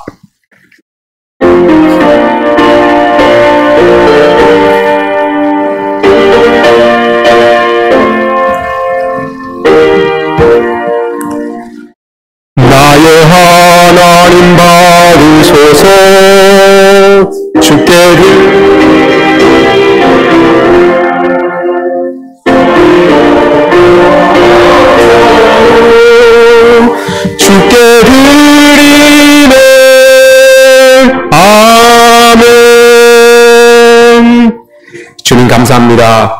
나의 하나님 받으소서. 주께 드리네. 아멘. 주님 감사합니다.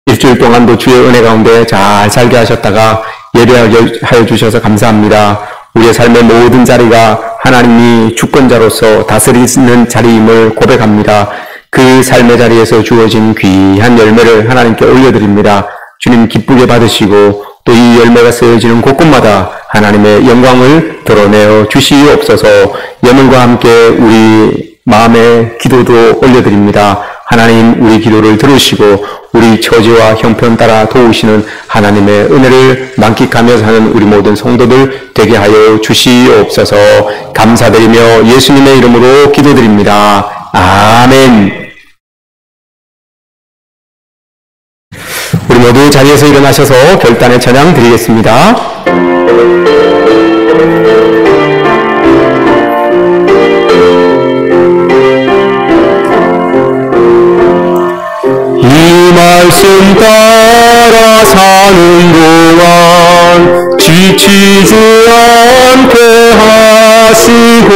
일주일 동안도 주의 은혜 가운데 잘 살게 하셨다가 예배하여 주셔서 감사합니다. 우리의 삶의 모든 자리가 하나님이 주권자로서 다스리는 자리임을 고백합니다. 그 삶의 자리에서 주어진 귀한 열매를 하나님께 올려드립니다. 주님 기쁘게 받으시고 또 이 열매가 쓰여지는 곳곳마다 하나님의 영광을 드러내어 주시옵소서. 예물과 함께 우리 마음의 기도도 올려드립니다. 하나님 우리 기도를 들으시고 우리 처지와 형편 따라 도우시는 하나님의 은혜를 만끽하며 사는 우리 모든 성도들 되게 하여 주시옵소서. 감사드리며 예수님의 이름으로 기도드립니다. 아멘. 우리 모두 자리에서 일어나셔서 결단의 찬양 드리겠습니다. 이 말씀 따라 사는 동안 지치지 않게 하시고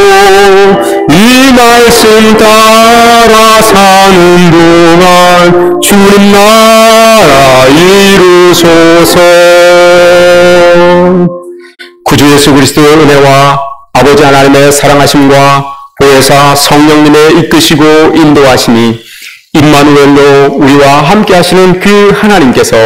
이 말씀 따라 사는 동안 주님 나라 이루소서. 구주 예수 그리스도의 은혜와 아버지 하나님의 사랑하심과 보혜사 성령님의 이끄시고 인도하심이 임마누엘로 우리와 함께 하시는 그 하나님께서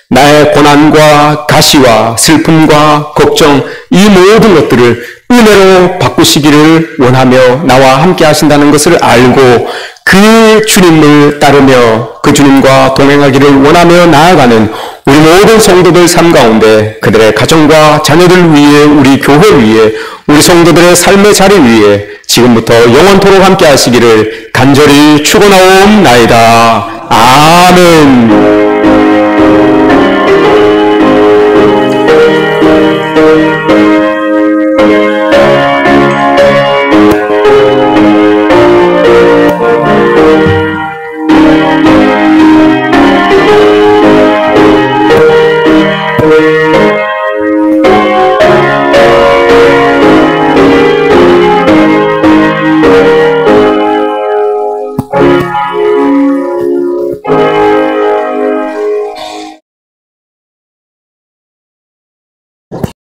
나의 고난과 가시와 슬픔과 걱정 이 모든 것들을 은혜로 바꾸시기를 원하며 나와 함께 하신다는 것을 알고 그 주님을 따르며 그 주님과 동행하기를 원하며 나아가는 우리 모든 성도들 삶 가운데 그들의 가정과 자녀들 위해 우리 교회 위에 우리 성도들의 삶의 자리 위에 지금부터 영원토록 함께 하시기를 간절히 축원하옵나이다. 아멘.